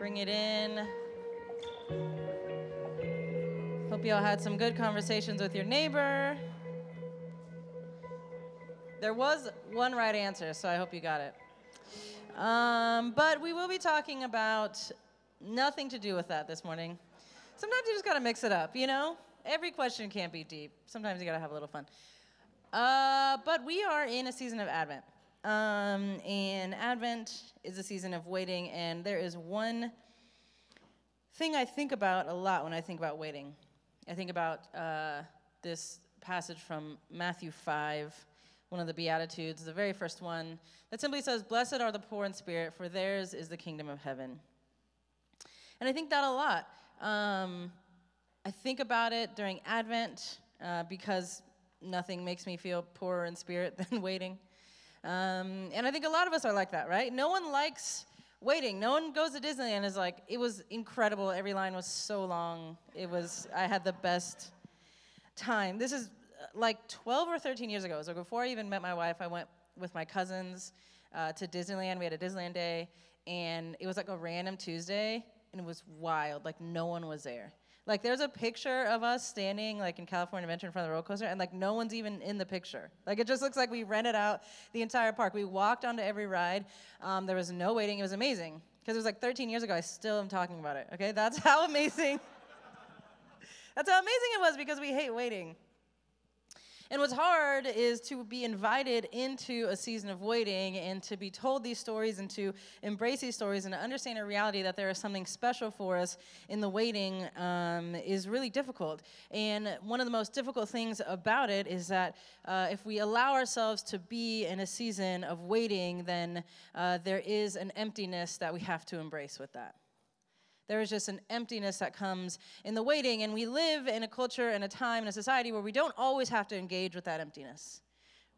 Bring it in. Hope you all had some good conversations with your neighbor. There was one right answer, so I hope you got it. But we will be talking about nothing to do with that this morning. Sometimes you just got to mix it up, you know? Every question can't be deep. Sometimes you got to have a little fun. But we are in a season of Advent. And Advent is a season of waiting, and there is one thing I think about a lot when I think about waiting. I think about this passage from Matthew 5, one of the Beatitudes, the very first one, that simply says, "Blessed are the poor in spirit, for theirs is the kingdom of heaven." And I think that a lot. I think about it during Advent because nothing makes me feel poorer in spirit than waiting. And I think a lot of us are like that, right? No one likes waiting. No one goes to Disneyland and is like, it was incredible. Every line was so long. I had the best time. This is like 12 or 13 years ago. So before I even met my wife, I went with my cousins to Disneyland. We had a Disneyland day, and it was like a random Tuesday, and it was wild. Like, no one was there. Like, there's a picture of us standing, like, in California Adventure in front of the roller coaster, and, like, no one's even in the picture. Like, it just looks like we rented out the entire park. We walked onto every ride. There was no waiting. It was amazing. Because it was, like, 13 years ago. I still am talking about it, okay? That's how amazing. That's how amazing it was, because we hate waiting. And what's hard is to be invited into a season of waiting and to be told these stories and to embrace these stories and to understand a reality that there is something special for us in the waiting is really difficult. And one of the most difficult things about it is that if we allow ourselves to be in a season of waiting, then there is an emptiness that we have to embrace with that. There is just an emptiness that comes in the waiting, and we live in a culture and a time and a society where we don't always have to engage with that emptiness,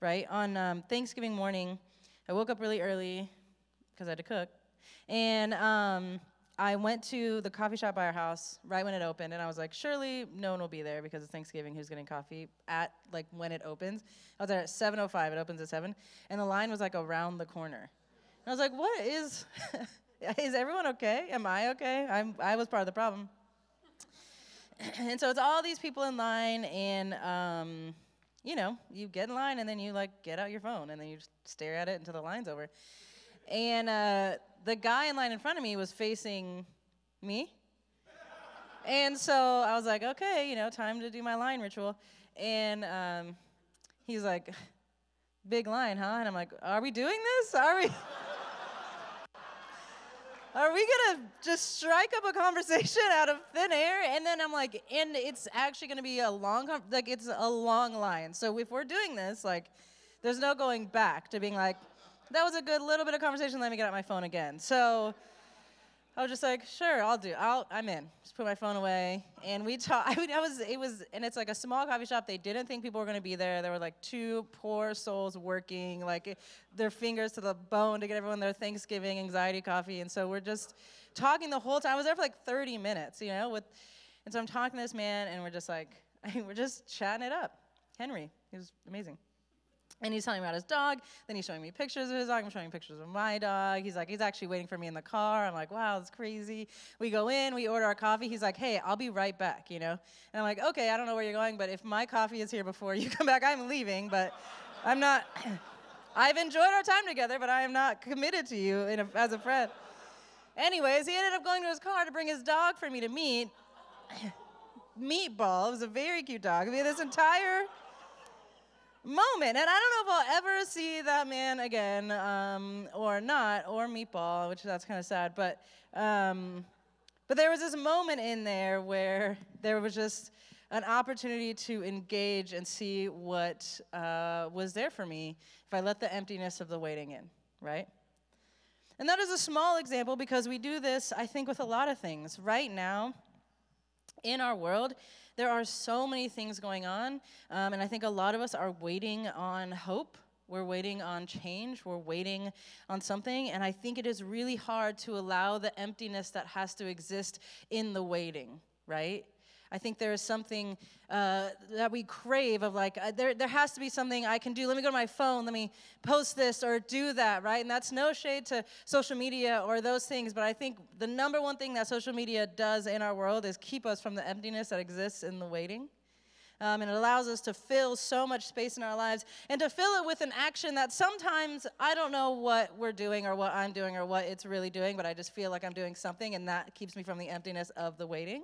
right? On Thanksgiving morning, I woke up really early because I had to cook, and I went to the coffee shop by our house right when it opened, and I was like, surely no one will be there because it's Thanksgiving. Who's getting coffee at, like, when it opens? I was there at 7:05. It opens at 7, and the line was, like, around the corner. And I was like, what is... Is everyone okay? Am I okay? I was part of the problem. And so it's all these people in line, and, you get in line, and then you, like, get out your phone, and then you just stare at it until the line's over. And the guy in line in front of me was facing me. And so I was like, okay, time to do my line ritual. And he's like, big line, huh? And I'm like, are we doing this? Are we going to just strike up a conversation out of thin air? And then I'm like, and it's actually going to be it's a long line. So if we're doing this, like, there's no going back to being like, that was a good little bit of conversation, let me get out my phone again. So I was just like, sure, I'm in. Just put my phone away. And we talked, and it's like a small coffee shop. They didn't think people were going to be there. There were like two poor souls working, like their fingers to the bone to get everyone their Thanksgiving anxiety coffee. And so we're just talking the whole time. I was there for like 30 minutes, and so I'm talking to this man, and we're just like, we're just chatting it up. Henry, he was amazing. And he's telling me about his dog. Then he's showing me pictures of his dog. I'm showing pictures of my dog. He's like, he's actually waiting for me in the car. I'm like, wow, that's crazy. We go in, we order our coffee. He's like, hey, I'll be right back, And I'm like, okay, I don't know where you're going, but if my coffee is here before you come back, I'm leaving. But I'm not, I've enjoyed our time together, but I am not committed to you as a friend. Anyways, he ended up going to his car to bring his dog for me to meet. Meatball. It was a very cute dog. I mean, this entire moment, and I don't know if I'll ever see that man again, or not, or Meatball, which that's kind of sad, but there was this moment in there where there was just an opportunity to engage and see what was there for me if I let the emptiness of the waiting in, right? And that is a small example because we do this, I think, with a lot of things. Right now, in our world, there are so many things going on, and I think a lot of us are waiting on hope. We're waiting on change. We're waiting on something, and I think it is really hard to allow the emptiness that has to exist in the waiting, right? I think there is something that we crave of like, there has to be something I can do. Let me go to my phone. Let me post this or do that, right? And that's no shade to social media or those things, but I think the number one thing that social media does in our world is keep us from the emptiness that exists in the waiting. And it allows us to fill so much space in our lives and to fill it with an action that sometimes I don't know what we're doing or what I'm doing or what it's really doing, but I just feel like I'm doing something, and that keeps me from the emptiness of the waiting.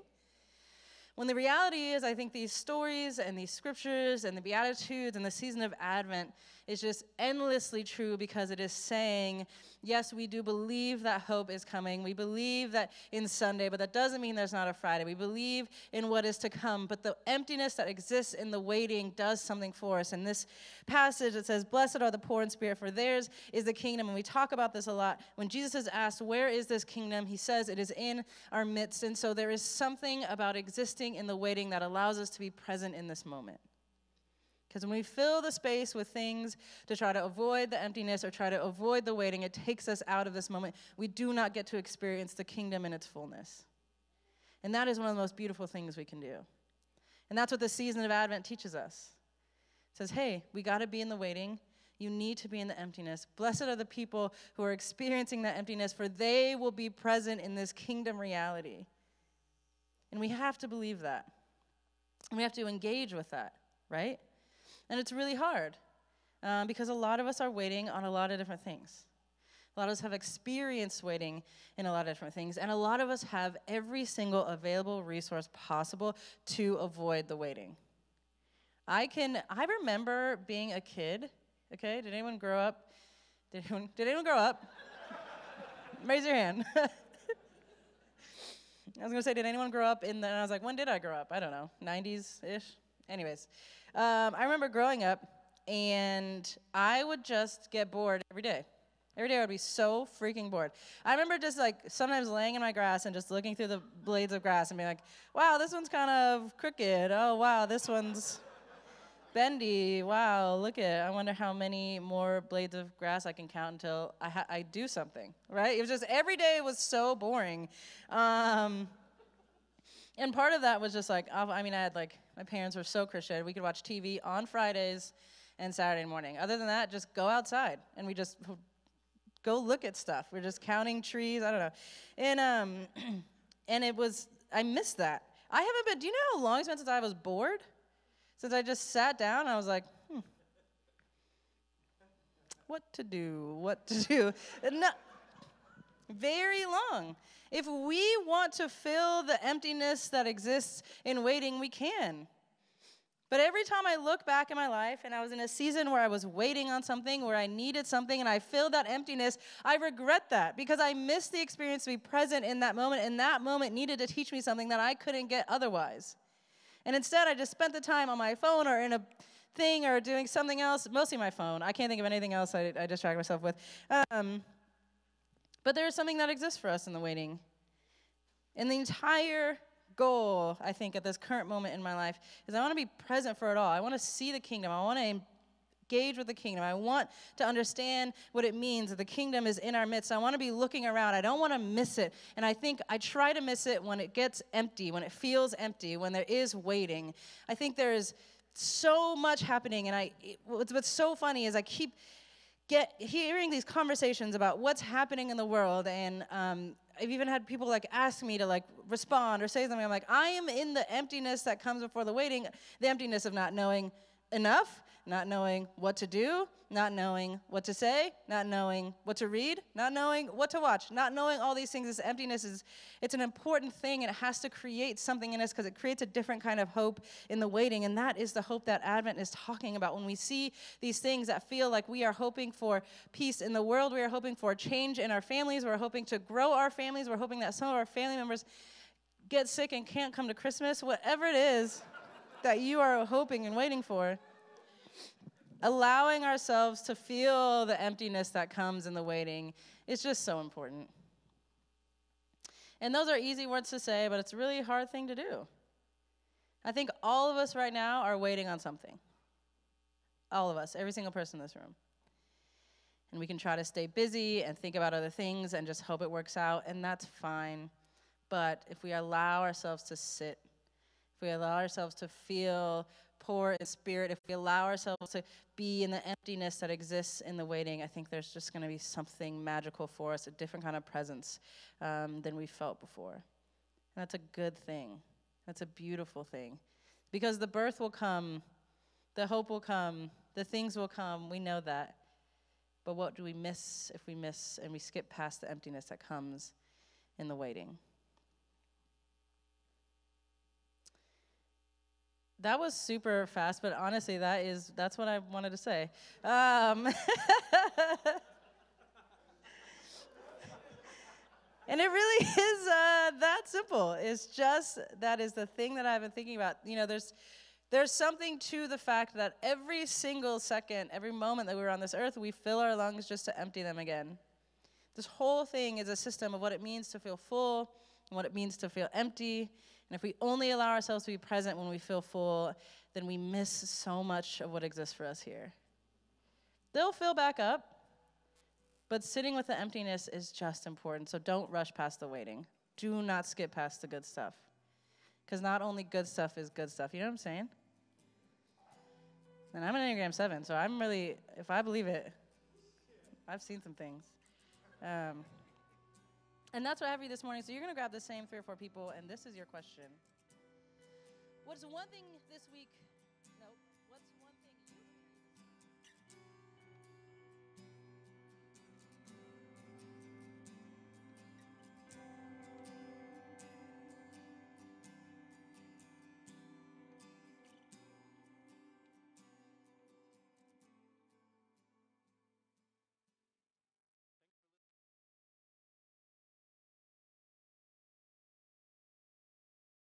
When the reality is, I think these stories and these scriptures and the Beatitudes and the season of Advent is just endlessly true, because it is saying, yes, we do believe that hope is coming. We believe that in Sunday, but that doesn't mean there's not a Friday. We believe in what is to come, but the emptiness that exists in the waiting does something for us. In this passage, it says, blessed are the poor in spirit, for theirs is the kingdom. And we talk about this a lot. When Jesus is asked, where is this kingdom? He says it is in our midst. And so there is something about existing in the waiting that allows us to be present in this moment. Because when we fill the space with things to try to avoid the emptiness or try to avoid the waiting, it takes us out of this moment. We do not get to experience the kingdom in its fullness. And that is one of the most beautiful things we can do. And that's what the season of Advent teaches us. It says, hey, we got to be in the waiting. You need to be in the emptiness. Blessed are the people who are experiencing that emptiness, for they will be present in this kingdom reality. And we have to believe that. And we have to engage with that, right? And it's really hard because a lot of us are waiting on a lot of different things. A lot of us have experienced waiting in a lot of different things. And a lot of us have every single available resource possible to avoid the waiting. I remember being a kid. Okay, did anyone grow up? Did anyone grow up? Raise your hand. I was going to say, did anyone grow up and I was like, when did I grow up? I don't know, 90s-ish? Anyways, I remember growing up, and I would just get bored every day. Every day I would be so freaking bored. I remember just like sometimes laying in my grass and just looking through the blades of grass and being like, wow, this one's kind of crooked. Oh, wow, this one's bendy. Wow, I wonder how many more blades of grass I can count until I do something, right? It was just every day was so boring. And part of that was just like, I had like, my parents were so Christian. We could watch TV on Fridays and Saturday morning. Other than that, just go outside, and we just go look at stuff. We're just counting trees. I don't know. And I missed that. Do you know how long it's been since I was bored? Since I just sat down, and I was like, what to do? No, very long. If we want to fill the emptiness that exists in waiting, we can. But every time I look back in my life and I was in a season where I was waiting on something, where I needed something, and I filled that emptiness, I regret that because I missed the experience to be present in that moment, and that moment needed to teach me something that I couldn't get otherwise. And instead, I just spent the time on my phone or in a thing or doing something else, mostly my phone. I can't think of anything else I distract myself with. But there is something that exists for us in the waiting. And the entire goal, I think, at this current moment in my life is I want to be present for it all. I want to see the kingdom. I want to engage with the kingdom. I want to understand what it means that the kingdom is in our midst. I want to be looking around. I don't want to miss it. And I think I try to miss it when it gets empty, when it feels empty, when there is waiting. I think there is so much happening. And what's so funny is I keep hearing these conversations about what's happening in the world, and I've even had people like ask me to like respond or say something. I'm like, I am in the emptiness that comes before the waiting, the emptiness of not knowing enough, not knowing what to do, not knowing what to say, not knowing what to read, not knowing what to watch, not knowing all these things. This emptiness it's an important thing, and it has to create something in us because it creates a different kind of hope in the waiting, and that is the hope that Advent is talking about. When we see these things that feel like we are hoping for peace in the world, we are hoping for change in our families, we're hoping to grow our families, we're hoping that some of our family members get sick and can't come to Christmas, whatever it is that you are hoping and waiting for. Allowing ourselves to feel the emptiness that comes in the waiting is just so important. And those are easy words to say, but it's a really hard thing to do. I think all of us right now are waiting on something. All of us, every single person in this room. And we can try to stay busy and think about other things and just hope it works out, and that's fine. But if we allow ourselves to sit, if if we allow ourselves to feel poor in spirit, if we allow ourselves to be in the emptiness that exists in the waiting, I think there's just going to be something magical for us, a different kind of presence than we felt before. And that's a good thing. That's a beautiful thing. Because the birth will come, the hope will come, the things will come, we know that. But what do we miss if we miss and we skip past the emptiness that comes in the waiting? That was super fast, but honestly, that's what I wanted to say. And it really is that simple. It's just, that is the thing that I've been thinking about. You know, there's something to the fact that every single second, every moment that we're on this earth, we fill our lungs just to empty them again. This whole thing is a system of what it means to feel full and what it means to feel empty. And if we only allow ourselves to be present when we feel full, then we miss so much of what exists for us here. They'll fill back up, but sitting with the emptiness is just important. So don't rush past the waiting. Do not skip past the good stuff. Because not only good stuff is good stuff. You know what I'm saying? And I'm an Enneagram 7, so I'm really, if I believe it, I've seen some things. And that's what I have for you this morning. So you're going to grab the same 3 or 4 people, and this is your question. What's one thing this week